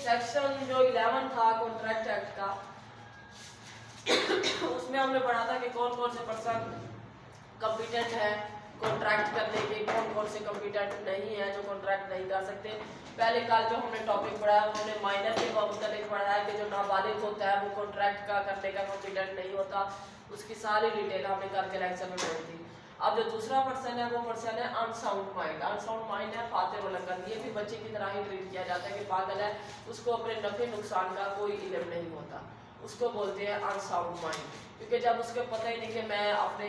Section जो 11 था contract act का, उसमें हमने पढ़ा था कि कौन कौन से पर्सन कॉम्पिटेंट है कॉन्ट्रैक्ट करने के, कौन कौन से कॉम्पिटेंट नहीं है जो कॉन्ट्रैक्ट नहीं कर सकते। पहले कल जो हमने टॉपिक पढ़ा है उन्होंने माइनर के मुताबिक पढ़ा है कि जो नाबालिग होता है वो कॉन्ट्रैक्ट का करने का कॉम्पिटेंट नहीं होता, उसकी सारी डिटेल हमने करके लेक्चर में पढ़ी थी। अब जो दूसरा पर्सन है वो पर्सन है अनसाउंड माइंड। अनसाउंड माइंड है फातिर वलकन, ये भी बच्चे की तरह ही ट्रीट किया जाता है कि पागल है, उसको अपने नफे नुकसान का कोई इल्म नहीं होता, उसको बोलते हैं अनसाउंड माइंड। क्योंकि जब उसको पता ही नहीं कि मैं अपने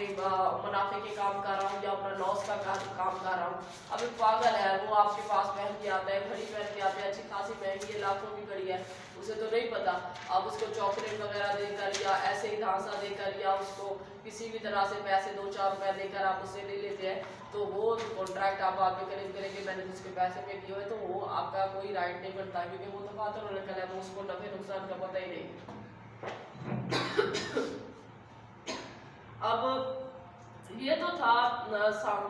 मुनाफे के काम कर रहा हूँ या अपना लॉस का काम कर रहा हूँ। अब एक पागल है वो आपके पास पहन के आता है, घड़ी पहन के आता है, अच्छी खासी महंगी है, लाखों की घड़ी है, उसे तो नहीं पता। आप उसको चॉकलेट वगैरह देकर या ऐसे ही धांसा देकर या उसको किसी भी तरह से पैसे 2-4 रुपए देकर आप उससे ले लेते हैं, तो वो कॉन्ट्रैक्ट आप आगे करेंगे करेंगे मैंने उसके पैसे पे किए हुए, तो वो आपका कोई राइट नहीं बनता, क्योंकि वो तो फातर होने का है, वो उसको नफे नुकसान का पता ही नहीं। अब ये तो था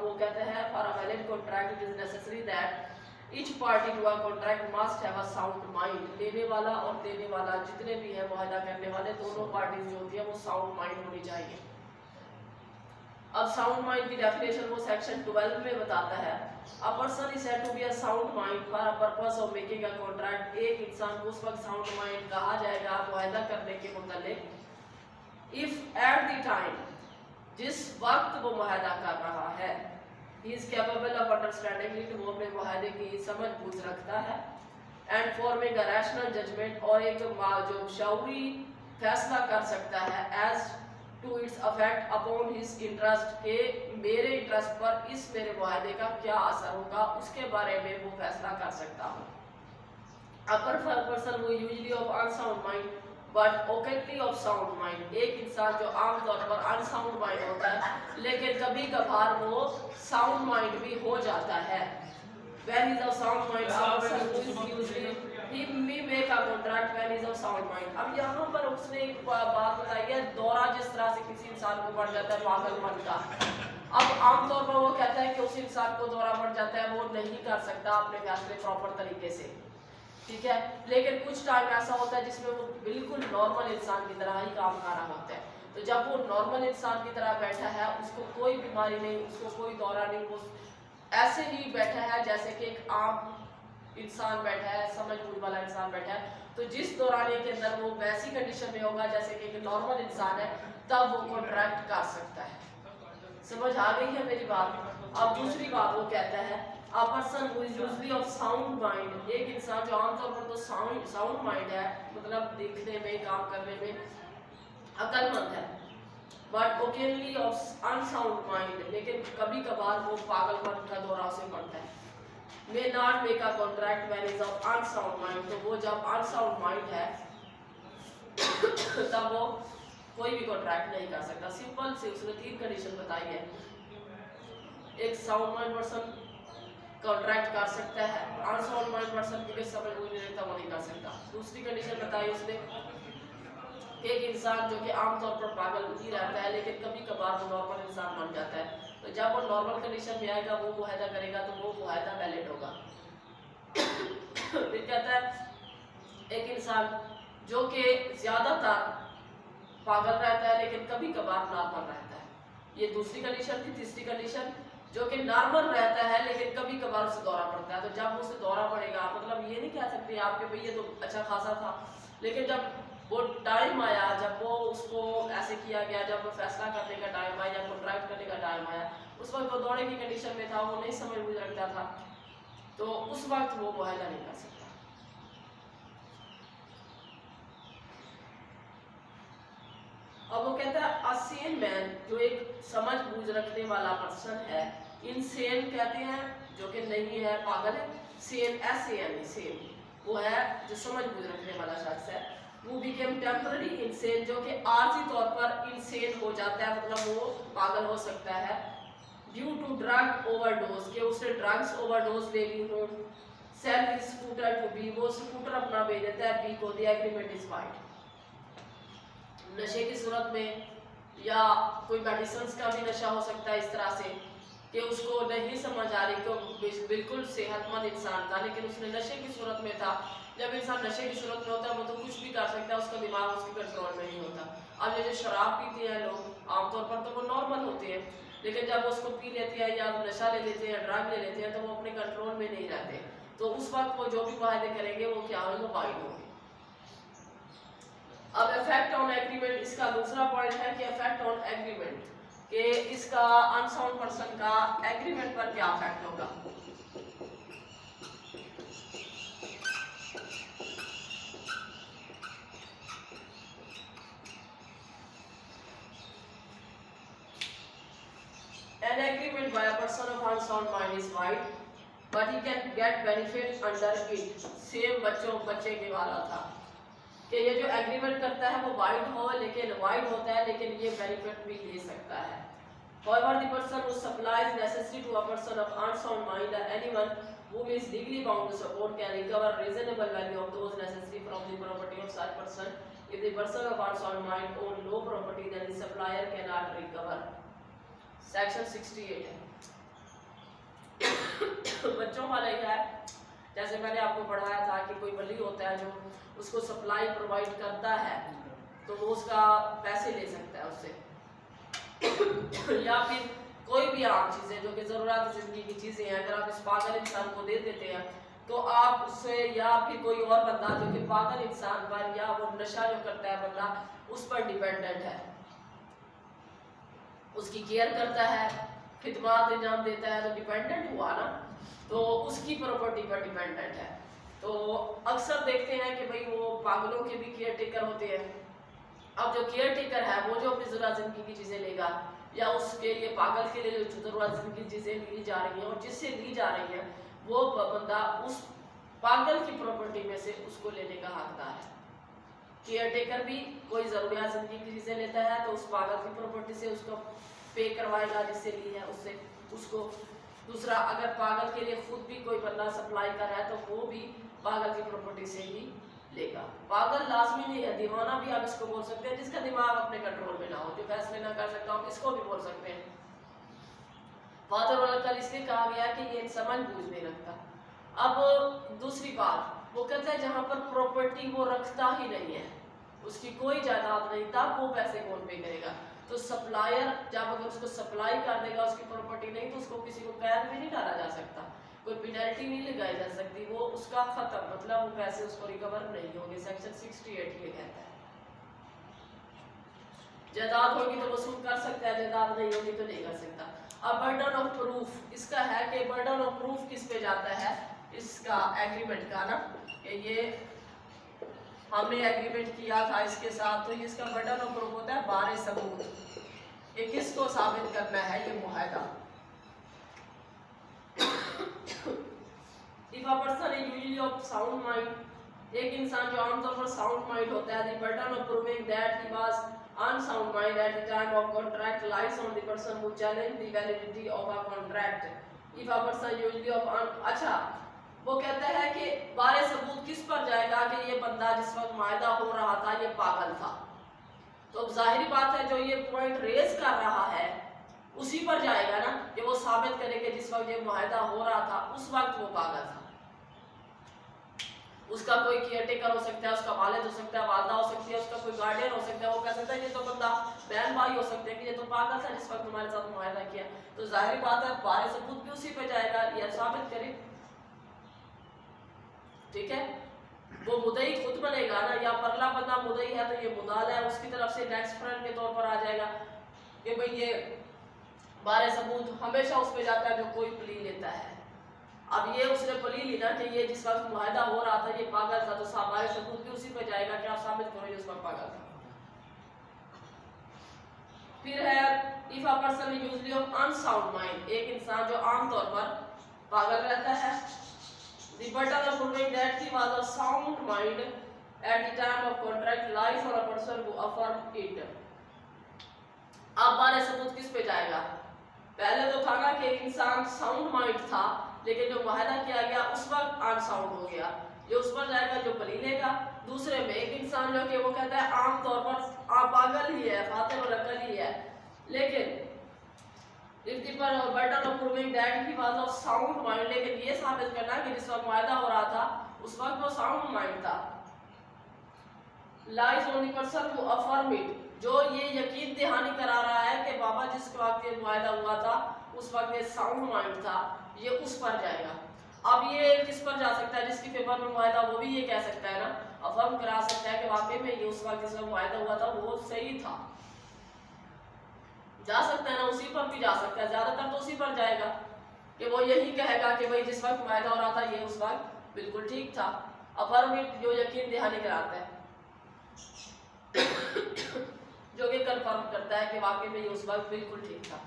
वो कहते हैं for a valid contract it is necessary that each party to a contract must have a sound mind. लेने वाला और देने वाला जितने भी है मुआहदा करने वाले दोनों पार्टीज जो होती है वो साउंड माइंड होनी चाहिए। अब साउंड माइंड की डेफिनेशन वो सेक्शन 12 में बताता है, a person is said to be a sound mind for a purpose of making a contract. एक इंसान को उस वक्त साउंड माइंड कहा जाएगा मुआहदा करने के मुतालिक इफ एट द टाइम, जिस वक्त वो मुआहदा कर रहा है, he is capable of understanding it, वो अपने मुआहदे की समझ बूझ रखता है, and forming a rational judgement, और एक जो शऊरी फैसला कर सकता है as to its affect upon his interest, के मेरे इंटरेस्ट पर इस मेरे मुआहदे का क्या असर होगा, उसके बारे में वो फैसला कर सकता हूँ। अपर पर्सन वो usually of unsound mind but occasionally of sound mind. एक इंसान जो आमतौर पर अनसाउंड माइंड होता है लेकिन कभी कभार वो साउंड माइंड भी हो जाता है। When is of sound mind, a person who is usually he may make a contract when is of sound mind। अब यहाँ पर उसने एक बात बताई है, दौरा जिस तरह से किसी इंसान को पड़ जाता है पागलपन का। अब आमतौर पर वो कहता है कि उस इंसान को दौरा पड़ जाता है, वो नहीं कर सकता अपने फैसले प्रॉपर तरीके से, ठीक है। लेकिन कुछ टाइम ऐसा होता है जिसमें वो बिल्कुल नॉर्मल इंसान की तरह ही काम कर रहा होता है, तो जब वो नॉर्मल इंसान की तरह बैठा है, उसको कोई बीमारी नहीं, उसको कोई दौरा नहीं, वो ऐसे ही बैठा है जैसे कि एक आम इंसान बैठा है, समझ बूझ वाला इंसान बैठा है, तो जिस दौरानिए के अंदर वो वैसी कंडीशन में होगा जैसे कि एक नॉर्मल इंसान है, तब वो कॉन्ट्रैक्ट कर सकता है। समझ आ गई है मेरी बात। अब दूसरी बात वो कहता है, a person who is usually of sound mind, एक इंसान जो आमतौर पर तो साउंड माइंड है, मतलब देखने में, काम करने में अक्लमंद है, but occasionally of unsound mind, लेकिन कभी कभार वो पागलपन का दौरा उसे पड़ता है। May not make a contract when is of unsound mind, तो वो जब अनसाउंड माइंड है तब वो कोई भी कॉन्ट्रैक्ट नहीं कर सकता। सिंपल से उसने 3 कंडीशन बताई है। एक साउंड माइंड पर्सन कॉन्ट्रैक्ट कर सकता है, अनसाउंड माइंड पर्सन की समझ नहीं रहता वो नहीं कर सकता। दूसरी कंडीशन बताई उसने, एक इंसान जो कि आमतौर पर पागल ही रहता है लेकिन कभी कभार वो नॉर्मल इंसान बन जाता है, तो जब वो नॉर्मल कंडीशन में आएगा, वो मुआहदा करेगा तो वो मुआहदा वैलिड होगा। फिर कहता है एक इंसान जो कि ज्यादातर पागल रहता है लेकिन कभी कभार नॉर्मल रहता है, ये दूसरी कंडीशन थी। तीसरी कंडीशन जो कि नॉर्मल रहता है लेकिन कभी कभार उसे दौरा पड़ता है, तो जब उसे दौरा पड़ेगा, मतलब ये नहीं कह सकते आपके भाई ये तो अच्छा खासा था, लेकिन जब वो टाइम आया, जब वो उसको ऐसे किया गया, जब वो फैसला करने का टाइम आया या कॉन्ट्रैक्ट करने का टाइम आया, उस वक्त वो दौरे की कंडीशन में था, वो नहीं समझ में रखता था, तो उस वक्त वो मुआहदा नहीं कर सकता। अब वो कहता है अ सेन मैन, जो एक समझ बूझ रखने वाला पर्सन है, इनसेन कहते हैं जो कि नहीं है, पागल है, सेन SAN सेन वो है जो समझ बूझ रखने वाला शख्स है। वो बिकेम टेम्पररी इनसेन, जो कि आर्जी तौर पर इनसेन हो जाता है, मतलब वो पागल हो सकता है ड्यू टू ड्रग ओवरडोज, के उसने ड्रग्स ओवरडोज ले ली हो। सेल स्कूटर टू बी, वो स्कूटर अपना भेज देता है बी को, द एग्रीमेंट इज फाइंड, नशे की सूरत में या कोई मेडिसिन का भी नशा हो सकता है इस तरह से, कि उसको नहीं समझ आ रही कि वो बिल्कुल सेहतमंद इंसान था, लेकिन उसने नशे की सूरत में था। जब इंसान नशे की सूरत में होता है वो तो कुछ भी कर सकता है, उसका दिमाग उसके कंट्रोल में नहीं होता। अब ये जो शराब पीते हैं लोग आमतौर पर तो वो नॉर्मल होते हैं, लेकिन जब वो उसको पी लेते हैं या नशा ले लेते हैं, ड्रग ले लेते हैं, तो वो अपने कंट्रोल में नहीं रहते। तो उस वक्त वो जो भी वायदे करेंगे वो क्या होंगे, वाइड होंगे। अब इफेक्ट ऑन एग्रीमेंट, इसका दूसरा पॉइंट है कि इफेक्ट ऑन एग्रीमेंट, कि इसका अनसाउंड पर्सन का एग्रीमेंट पर क्या इफेक्ट होगा। An agreement by a person of unsound mind is wide, but he can get benefit under it. Same बच्चे के वाला था कि ये जो एग्रीमेंट करता है वो वाइड हो, लेकिन वाइड होता है लेकिन ये बेनिफिट भी ले सकता है। However, the person who supplies necessary to a person of unsound mind or anyone whom is legally bound to support can recover reasonable value of those necessary from the property of such person. If the person of unsound mind own no property, then the supplier cannot recover. Section 68 है। बच्चों वाला ही है, जैसे मैंने आपको पढ़ाया था कि कोई वली होता है जो उसको सप्लाई प्रोवाइड करता है तो वो उसका पैसे ले सकता है उससे या फिर कोई भी आम चीज़ें जो कि ज़रूरत ज़िंदगी की चीज़ें हैं, अगर आप इस पागल इंसान को दे देते हैं तो आप उससे, या फिर कोई और बंदा जो कि पागल इंसान पर या वो नशा जो करता है बंदा उस पर डिपेंडेंट है, उसकी केयर करता है, खिदमत अंजाम देता है, तो डिपेंडेंट हुआ ना, तो उसकी प्रॉपर्टी पर डिपेंडेंट है। तो अक्सर देखते हैं कि भाई वो पागलों के भी केयर टेकर होते हैं। अब जो केयर टेकर है वो जो अपनी ज़रूरत ज़िंदगी की चीज़ें लेगा या उसके लिए पागल के लिए जो ज़रूरत ज़िंदगी की चीज़ें ली जा रही हैं और जिससे ली जा रही हैं वो बंदा उस पागल की प्रॉपर्टी में से उसको लेने का हकदार है। केयर टेकर भी कोई ज़रूरियात ज़िंदगी की चीज़ें लेता है तो उस पागल की प्रॉपर्टी से उसको पे करवाएगा जिससे ली है उससे उसको। दूसरा, अगर पागल के लिए खुद भी कोई बंदा सप्लाई कर रहा है तो वो भी पागल की प्रॉपर्टी से ही लेगा। पागल लाजमी नहीं है, दीवाना भी आप इसको बोल सकते हैं जिसका दिमाग अपने कंट्रोल में ना हो, जो फैसले ना कर सकता हो, इसको भी बोल सकते हैं। फादर वाला कल इसलिए कहा गया कि ये समझ बूझ नहीं रखता। अब दूसरी बात, वो कहता है जहाँ पर प्रॉपर्टी वो रखता ही नहीं है, उसकी कोई जायदाद नहीं, तब वो पैसे कौन पे करेगा। तो सप्लायर जब अगर उसको सप्लाई कर देगा उसकी प्रॉपर्टी नहीं तो उसको किसी को कैद में नहीं डाला जा सकता, कोई पेनल्टी नहीं लगाई जा सकती, वो उसका खत्म, मतलब वो पैसे उसको रिकवर नहीं होंगे। सेक्शन 68 ये कहता है। जायदाद होगी तो वसूल कर सकता है, जायदाद नहीं होगी तो नहीं कर सकता। अब बर्डन ऑफ प्रूफ, इसका है कि बर्डन ऑफ प्रूफ किस पे जाता है, इसका एग्रीमेंट का ना, कि ये हमने एग्रीमेंट किया था इसके साथ, तो इसका बर्डन ऑफ प्रूफ होता है बारे सबूत, ये किसको साबित करना है, ये मुआहदा। If a person is usually of sound mind, एक इंसान जो आमतौर पर साउंड माइंड होता है, the burden of proving that he was unsound mind at the time of contract lies on the person who challenged the validity of a contract. If a person usually of अच्छा, वो कहता है कि बारे सबूत किस पर जाएगा कि ये बंदा जिस वक्त मायदा हो रहा था ये पागल था, तो जाहिर बात है जो ये पॉइंट रेज कर रहा है उसी पर जाएगा ना, कि वो साबित करे कि जिस वक्त ये मुआहदा हो रहा था उस वक्त वो पागल था। उसका कोई केयर टेकर हो सकता है, उसका वालिद हो सकता है, वालदा हो सकती है, उसका कोई गार्डियन हो सकता है, वो कह सकता है ये तो बंदा बहन भाई हो सकते हैं कि ये तो पागल था जिस वक्त तुम्हारे साथ मुआहदा किया। तो जाहिर बात है बारे सबूत भी उसी पे जाएगा, ये साबित करे, ठीक है। वो मुदई खुद बनेगा ना, या परला बंदा मुदई है तो ये मुदाल है, उसकी तरफ से नेक्स्ट फ्रेंड के तौर पर आ जाएगा कि भाई ये बारे सबूत हमेशा उस पे जाता है जो कोई प्ली लेता है। अब ये उसने प्ली ली ना कि ये जिस वक्त मुआहदा हो रहा था ये पागल था, तो बारे सबूत भी उसी पे जाएगा कि आप साबित करो जिस वक्त पागल था। फिर है if a person is usually of unsound mind, एक इंसान जो आमतौर पर पागल रहता है, the burden of proving that he was of sound mind at the time of contract lies on a person who affirmed it. अब बारे सबूत किस पे जाएगा, पहले तो था ना कि इंसान साउंड माइंड था लेकिन जो मुआहदा किया गया उस वक्त अनसाउंड हो गया, ये उस पर जाएगा जो प्ली लेगा। दूसरे में एक इंसान जो कि वो कहता है आमतौर पर आप पागल ही है, फातिल और अकल ही है, लेकिन if the burden of proving that he was of sound mind, लेकिन ये साबित करना कि जिस वक्त मुआहदा हो रहा था उस वक्त वो साउंड माइंड था। Lies on the person who affirm it, जो ये यकीन दहानी करा रहा है कि बाबा जिस वक्त ये मुआहदा हुआ था उस वक्त ये साउंड माइंड था, ये उस पर जाएगा। अब ये किस पर जा सकता है? जिसकी फेवर में मुआहदा, वो भी ये कह सकता है ना, अफर्म करा सकता है कि वाकई में ये उस वक्त जिस वक्त मुआहदा हुआ था वो सही था। जा सकता है ना, उसी पर भी जा सकता है, ज्यादातर तो उसी पर जाएगा कि वो यही कहेगा कि भाई जिस वक्त मुआहदा हो रहा था ये उस वक्त बिल्कुल ठीक था। अफर्म इट जो यकीन दहानी कराता है, जो कि कंफर्म करता है कि वाकई में ये उस वक्त बिल्कुल ठीक था।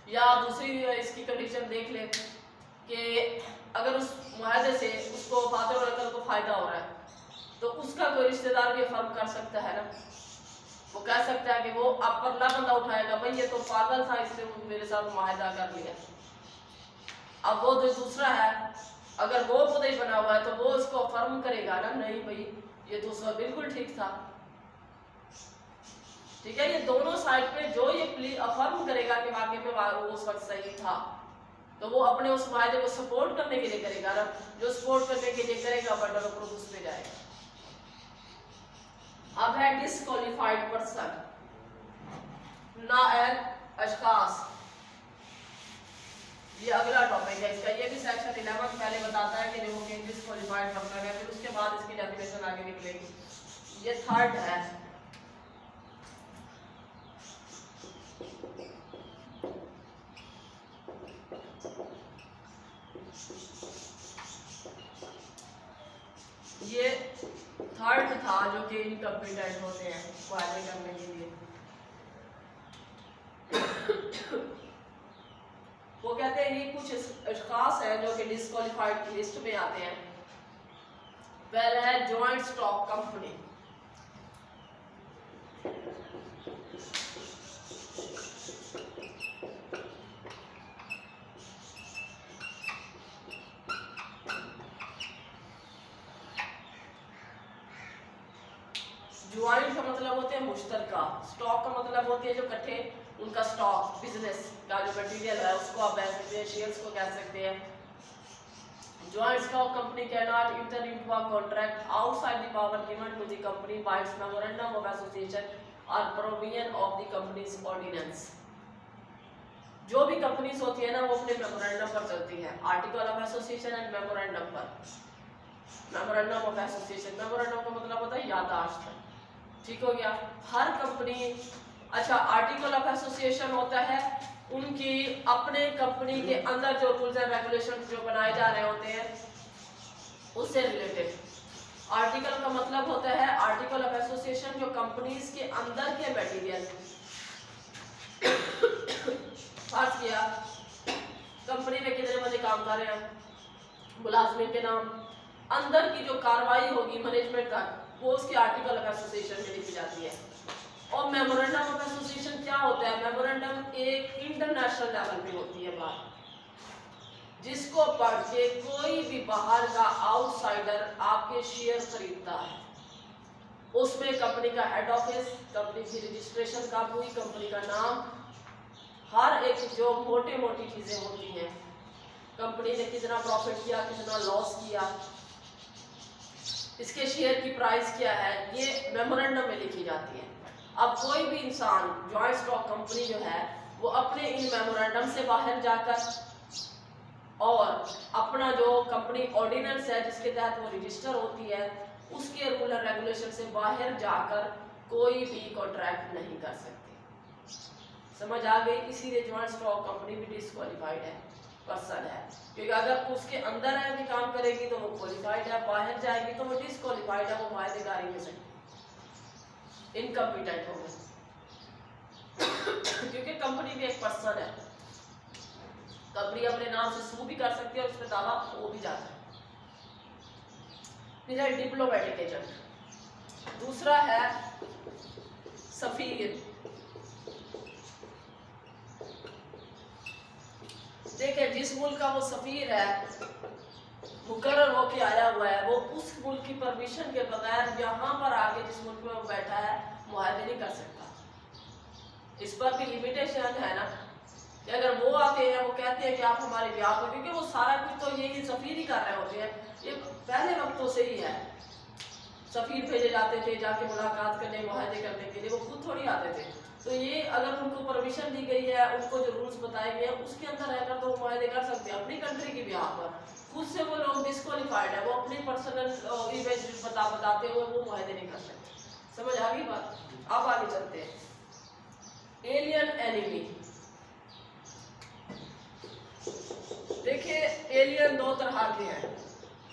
या दूसरी इसकी कंडीशन देख ले कि अगर उस मुआहदे से उसको फातिह और अकल को फायदा हो रहा है तो उसका कोई रिश्तेदार भी अफर्म कर सकता है ना, वो कह सकता है कि वो आप पर ना बंदा उठाएगा, भाई ये तो पागल था इसलिए वो मेरे साथ मुआहदा कर लिया। अब वो जो दूसरा है अगर वो मुद्दई बना हुआ है तो वो इसको अफर्म करेगा ना, नहीं भाई ये दूसरा बिल्कुल ठीक था। ठीक है, ये दोनों साइड पे जो ये प्ली अफर्म करेगा कि वाकई में वो उस वक्त सही था, तो वो अपने उस वायदे को सपोर्ट करने के लिए करेगा ना, जो सपोर्ट करने के लिए करेगा बर्डन ऑफ प्रूफ उस पे जाएगा। अब है डिस्क्वालिफाइड पर्सन, नाअहल अशखास, ये अगला टॉपिक है इसका। ये भी सेक्शन 11 पहले बताता है कि वो डिस्क्वालिफाइड पर्सन है, फिर उसके बाद इसकी डेफिनेशन आगे निकलेगी। ये थर्ड है। ये थर्ड था जो कि इनकम्पिटेंट होते हैं मुआहदे करने के लिए। वो कहते हैं ये कुछ अशखास हैं जो कि डिस्क्वालिफाइड की लिस्ट में आते हैं। पहला है जॉइंट स्टॉक कंपनी। ज्वाइंट का मतलब होते हैं मुश्तरका, स्टॉक का मतलब होती है जो इकट्ठे उनका स्टॉक, बिजनेस का जो मटेरियल है उसको आप कह सकते हैं, शेयर्स को कह सकते हैं। Joint stock company can not enter into a contract outside the power given to the company by its memorandum of association और provision of the companies ordinance. जो भी कंपनीज होती है ना वो अपने मेमोरेंडम पर चलती है, article of association and memorandum पर। मेमोरेंडम ऑफ एसोसिएशन, मेमोरेंडम का मतलब होता है याददाश्त, ठीक हो गया। हर कंपनी, अच्छा आर्टिकल ऑफ एसोसिएशन होता है उनकी अपने कंपनी के अंदर जो रूल्स एंड रेगुलेशंस जो बनाए जा रहे होते हैं उससे रिलेटेड। आर्टिकल का मतलब होता है आर्टिकल ऑफ एसोसिएशन जो कंपनीज के अंदर के मटेरियल। फर्ज किया कंपनी में कितने बंदे काम कर रहे हैं, मुलाजमिन के नाम, अंदर की जो कार्रवाई होगी मैनेजमेंट तक वो उसकी आर्टिकल ऑफ एसोसिएशन में लिखी जाती है। और मेमोरेंडम ऑफ एसोसिएशन क्या होता है? मेमोरेंडम एक इंटरनेशनल लेवल पे होती है बात, जिसको पढ़ के कोई भी बाहर का आउटसाइडर आपके शेयर खरीदता है, उसमें कंपनी का हेड ऑफिस, कंपनी की रजिस्ट्रेशन कब हुई, कंपनी का नाम, हर एक जो मोटी मोटी चीजें होती हैं, कंपनी ने कितना प्रॉफिट किया, कितना लॉस किया, इसके शेयर की प्राइस क्या है, ये मेमोरेंडम में लिखी जाती है। अब कोई भी इंसान जॉइंट स्टॉक कंपनी जो है वो अपने इन मेमोरेंडम से बाहर जाकर और अपना जो कंपनी ऑर्डिनेंस है जिसके तहत वो रजिस्टर होती है उसके रूल एंड रेगुलेशन से बाहर जाकर कोई भी कॉन्ट्रैक्ट नहीं कर सकती। समझ आ गई? इसीलिए जॉइंट स्टॉक कंपनी भी डिस्क्वालिफाइड है, पर्सन है, क्योंकि अगर उसके अंदर है कि काम करेगी तो वो क्वालिफाइड है, बाहर जाएगी तो वो डिस्क्वालिफाइड है, वो मुआहदेदारी में से इनकम्पिटेंट हो गए। क्योंकि कंपनी भी एक पर्सन है, कंपनी अपने नाम से सू भी कर सकती है और उस पर दावा हो भी जाता है। फिर है डिप्लोमेटिक एजेंट। दूसरा है सफीर। देखिए जिस मुल्क का वो सफीर है मुकर्रर होके आया हुआ है वो उस मुल्क की परमिशन के बगैर यहाँ पर आके जिस मुल्क में वो बैठा है मुआहदे नहीं कर सकता। इस पर भी लिमिटेशन है ना, कि अगर वो आते हैं, वो कहते हैं कि आप हमारे ब्याह को, क्योंकि वो सारा कुछ तो यही सफीर ही कर रहे होते हैं, ये पहले वक्तों से ही है। सफीर भेजे जाते थे जाके मुलाकात करने, मुआहदे करने के लिए, वो खुद थोड़ी आते थे। तो ये अगर उनको परमिशन दी गई है, उनको जो रूल्स बताए गए हैं उसके अंदर रहकर तो वो मुआहदे कर सकते हैं अपनी कंट्री की ब्याह पर। खुद से वो लोग डिस्क्वालीफाइड है, वो अपनी पर्सनल इमेज बताते हुए वो मुआहदे नहीं कर सकते। समझ आ गई बात? अब आगे चलते हैं। Alien enemy. देखिए एलियन दो तरह के हैं,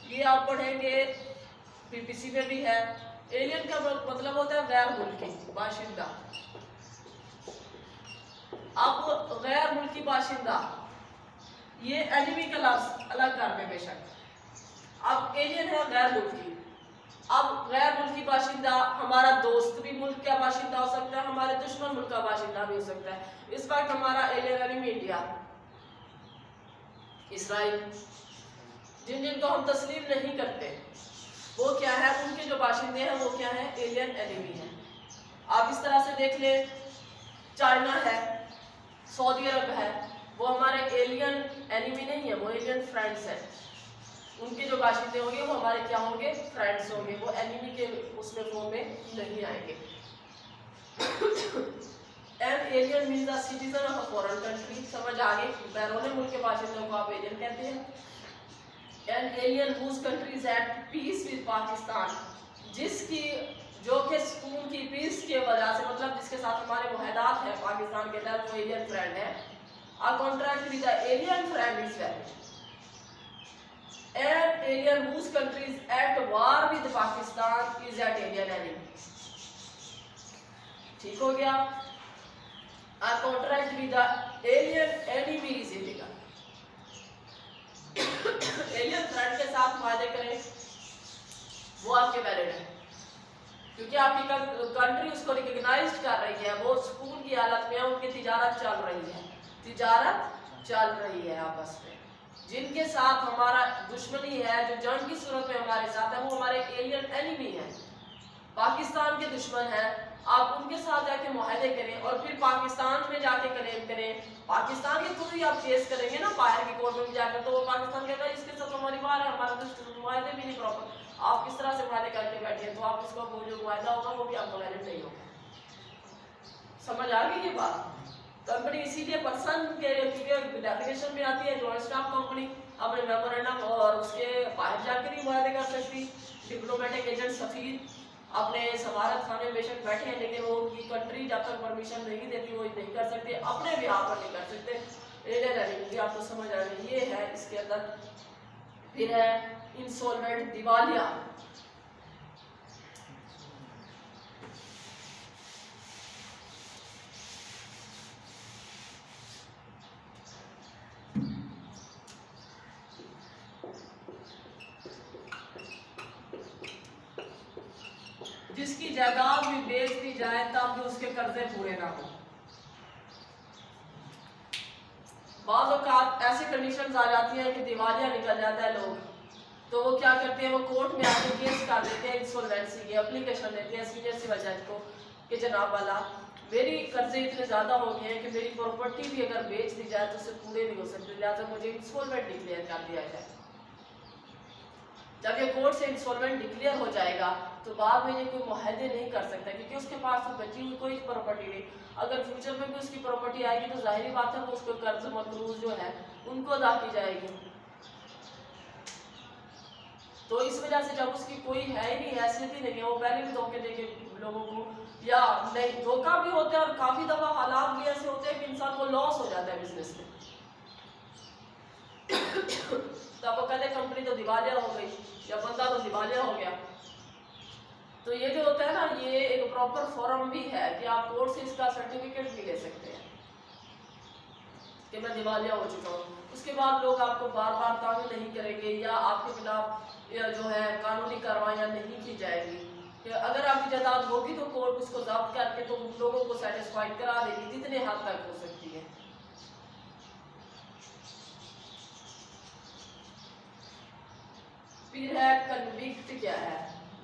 ये आप पढ़ेंगे पीपीसी में भी है। एलियन का मतलब होता है गैर मुल्की बाशिंदा। अब गैर मुल्की बाशिंदा, ये एनिमी का लफ्ज अलग कर दे बेशक। अब एलियन है गैर मुल्की। अब गैर मुल्की बाशिंदा हमारा दोस्त भी मुल्क का बाशिंदा हो सकता है, हमारे दुश्मन मुल्क का बाशिंदा भी हो सकता है। इस वक्त हमारा एलियन एनिमी इंडिया, इसराइल, जिनको हम तस्लीम नहीं करते, वो क्या है, उनके जो बाशिंदे हैं वो क्या है, एलियन एनिमी है। आप इस तरह से देख ले, चाइना है, सऊदी अरब है, वो हमारे एलियन एनिमी नहीं है, वो एलियन फ्रेंड्स है। उनके जो बाशिंदे होंगे वो हमारे क्या होंगे, फ्रेंड्स होंगे, वो एनिमी के उसमें फॉर्म में नहीं आएंगे। An alien means a citizen of a foreign country। समझ आ गई? बैरूनी मुल्क के बाशिंदों को आप एलियन कहते हैं। An alien whose country is at peace with Pakistan, जिसकी जो कि सुकून की पीस के वजह से, मतलब जिसके साथ हमारे मुआहदात हैं पाकिस्तान के अंदर, वो एलियन फ्रेंड है। A contract with the alien friend is valid। An alien whose country is at war with Pakistan is at alien enemy। ठीक हो गया? A contract with the alien enemy is illegal। Alien friend के साथ वादे करें वो आपके valid है, क्योंकि आपकी कंट्री उसको रिकॉग्नाइज कर रही है, वो सुकून की हालत में है, उनकी तिजारत चल रही है, तिजारत चल रही है आपस में। जिनके साथ हमारा दुश्मनी है, जो जंग की सूरत में हमारे साथ है, वो हमारे एलियन एनिमी है, पाकिस्तान के दुश्मन है। आप उनके साथ जाके मुआहदे करें और फिर पाकिस्तान में जाके क्लेम करें, पाकिस्तान के खुद ही आप केस करेंगे ना बाहर की कोर्ट में जाकर, तो वो पाकिस्तान कहता है इसके साथ हमारी बार है, हमारा मुआहदे भी नहीं प्रॉपर, आप किस तरह से मुआहदे करके बैठे हैं, तो आप उसका वो जो मुआहदा होगा वो भी आपको वैलिड नहीं होगा। समझ आ गई ये बात? कंपनी इसीलिए पर्सन के डेफिनेशन में आती है, जॉइंट स्टाफ कंपनी अपने मेमोरेंडम और उसके बाहर जाकर ही मुआहदे कर सकती। डिप्लोमेटिक एजेंट सफीर अपने सफारत खाने में बेशक बैठे हैं, लेकिन वो उनकी कंट्री जब तक परमिशन नहीं देती वो नहीं कर सकते, अपने भी यहाँ पर नहीं कर सकते। एलियन एनिमी आपको समझ आ गई, ये है इसके अंदर। फिर है इंसॉल्वेंट, दिवालिया। जिसकी जायदाद भी बेच दी जाए तब भी उसके कर्जे पूरे ना हो। बाज़ औक़ात ऐसी कंडीशंस आ जाती हैं कि दिवालिया निकल जाता है लोग, तो वो क्या करते हैं, वो कोर्ट में आके केस कर देते हैं, इंसॉल्वेंसी की एप्लीकेशन देते हैं सीनियर सिविल जज को कि जनाब वाला मेरी कर्जे इतने ज़्यादा हो गए हैं कि मेरी प्रॉपर्टी भी अगर बेच दी जाए तो उससे पूरे नहीं हो सकते, लिहाजा मुझे इंसॉल्वेंट डिक्लेयर कर दिया जाए। जब ये कोर्ट से इंसॉल्वेंट डिक्लेयर हो जाएगा तो बाद में ये कोई मुआहदे नहीं कर सकता, क्योंकि उसके पास तो बची हुई कोई प्रॉपर्टी नहीं। अगर फ्यूचर में भी उसकी प्रॉपर्टी आएगी तो जाहिर बात है वो उसको कर्ज मकरूज जो है उनको अदा की जाएगी। तो इस वजह से जब उसकी कोई है ही नहीं, हैसियत ही नहीं है, वो पहले भी धोखे देके लोगों को, या नहीं धोखा भी होता है और काफी दफा हालात भी ऐसे होते हैं कि इंसान को लॉस हो जाता है बिजनेस में। तब वो कहते कंपनी तो दिवालिया हो गई या बंदा तो दिवालिया हो गया। तो ये जो होता है ना, ये एक प्रॉपर फॉर्म भी है कि आप कोर्ट से इसका सर्टिफिकेट भी ले सकते हैं कि मैं दिवालिया हो चुका हूँ। उसके बाद लोग आपको बार बार तंग नहीं करेंगे या आपके खिलाफ जो है कानूनी कार्रवाइयाँ नहीं की जाएगी। अगर आपकी जायदाद होगी तो कोर्ट उसको जब्त करके तो लोगों को सेटिस्फाइड करा देगी जितने हद तक हो सकती है। फिर है कन्विक्ट, क्या है,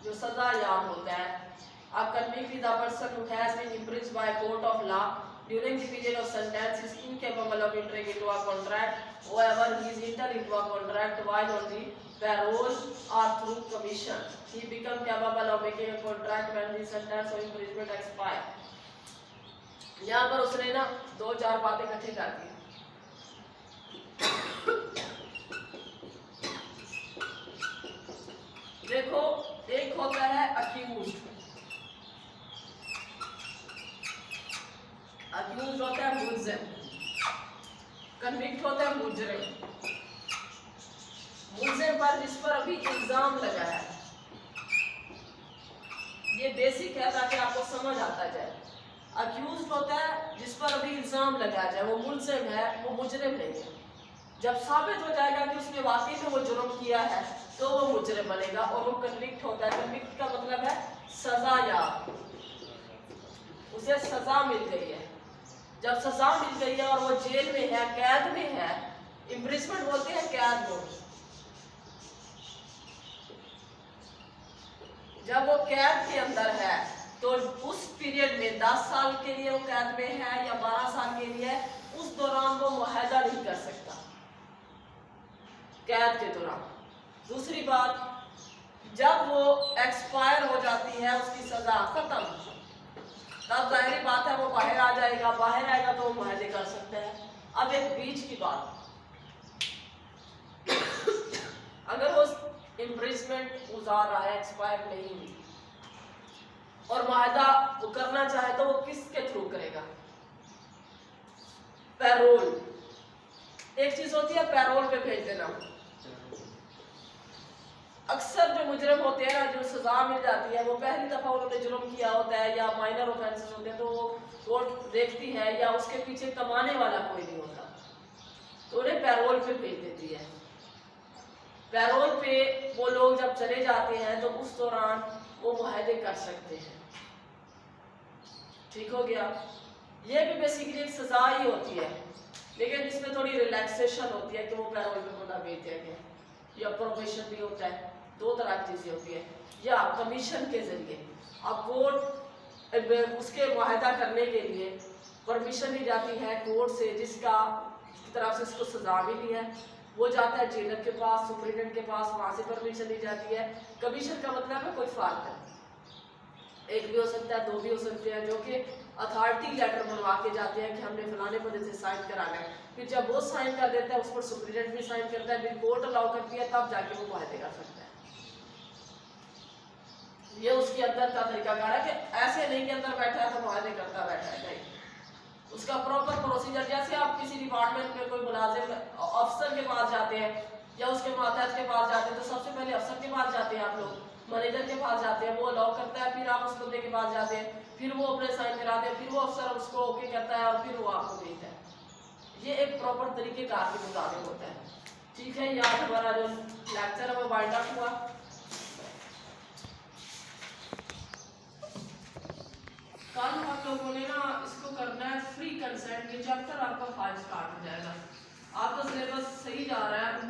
जो सजा याद होता है। A convict is a person who has been imprisoned by a court of law during the period of sentence is incapable of entering into a contract. However, he is entered into a contract while on the parole or through commission. He become capable of making a contract when the sentence of imprisonment expire. यहाँ पर उसने ना दो चार बातें इकट्ठी कर दी। देखो, एक होता है अक्यूज्ड, अक्यूज्ड होता है मुल्जिम, कन्विक्ट होता है मुजरिम। मुल्जिम पर जिस पर अभी इल्जाम लगा है, ये बेसिक है ताकि आपको समझ आता जाए। अक्यूज्ड होता है जिस पर अभी इल्जाम लगाया जाए, वो मुल्जिम है, वो मुजरिम नहीं है। जब साबित हो जाएगा कि उसने वाकई में वो जुर्म किया है तो वो मुजरिम बनेगा। और वो कन्विक्ट होता है, कन्विक्ट का मतलब है सजा याब, उसे सजा मिल गई है। जब सजा मिल गई है और वो जेल में है, कैद में है, इम्प्रिजमेंट बोलते हैं कैद को। जब वो कैद के अंदर है तो उस पीरियड में 10 साल के लिए वो कैद में है या 12 साल के लिए, उस दौरान वो मुआहदा नहीं कर सकता कैद के दौरान। दूसरी बात, जब वो एक्सपायर हो जाती है, उसकी सजा खत्म, तब जाहिर बात है वो बाहर आ जाएगा। बाहर आएगा तो वो मुआहदे कर सकते हैं। अब एक बीच की बात, अगर वो इम्प्रिजमेंट गुजार रहा है, एक्सपायर नहीं हुई, और मुआहदा वो करना चाहे तो वो किसके थ्रू करेगा? पैरोल। एक चीज होती है पैरोल पे भेज देना। अक्सर जो मुजरिम होते हैं ना, जो सजा मिल जाती है, वो पहली दफा उन्होंने जुर्म किया होता है या माइनर ऑफेंसेस होते हैं, तो वो कोर्ट देखती है या उसके पीछे कमाने वाला कोई नहीं होता, तो उन्हें पैरोल पे भेज देती है। पैरोल पे वो लोग जब चले जाते हैं तो उस दौरान वो मुआहदे कर सकते हैं। ठीक हो गया। ये भी बेसिकली एक सजा ही होती है, लेकिन इसमें थोड़ी रिलैक्सेशन होती है कि वो पैरोल पे बंदा भेज दिया गया, या प्रोबेशन भी होता है। दो तरह की चीजें होती है। या कमीशन के जरिए अब कोर्ट उसके मुआहदा करने के लिए परमिशन ली जाती है कोर्ट से, जिसकी तरफ से उसको सजा मिली है, वो जाता है जेलर के पास, सुप्रीटेंडेंट के पास, वहां से परमिशन ली जाती है। कमीशन का मतलब है कोई फार्क है, एक भी हो सकता है, दो भी हो सकते हैं, जो कि अथॉरिटी लेटर बनवा के जाते हैं कि हमने फलाने बंदे से साइन कराना है। फिर जब वो साइन कर देता है, उस पर सुप्रीटेंडेंट भी साइन करता है, फिर कोर्ट अलाउ करती है, तब जाके वो मुआहदे कर सकता है। ये उसके अंदर का तरीकाकार है कि ऐसे नहीं के अंदर बैठा है तो मुआहदे करता बैठा है, नहीं। उसका प्रॉपर प्रोसीजर, जैसे आप किसी डिपार्टमेंट में कोई मुलाजिम अफसर के पास जाते हैं या उसके मातहत के पास जाते हैं, तो सबसे पहले अफसर के पास जाते हैं, आप लोग मैनेजर के पास जाते हैं, वो अलाउ करता है, फिर आप उस बंदे के पास जाते हैं, फिर वो अपने साइन कराते हैं, फिर वो अफसर उसको ओके करता है और फिर वो आपको भेजता है। ये एक प्रॉपर तरीके कार के मुताबिक होता है। ठीक है, ये आज हमारा जो लेक्चर है वो वाइंड अप हुआ। कल आप लोगों ने ना इसको करना है फ्री कंसेंट, ये चैप्टर आपका 5 स्टार्ट हो जाएगा। आपका सिलेबस सही जा रहा है।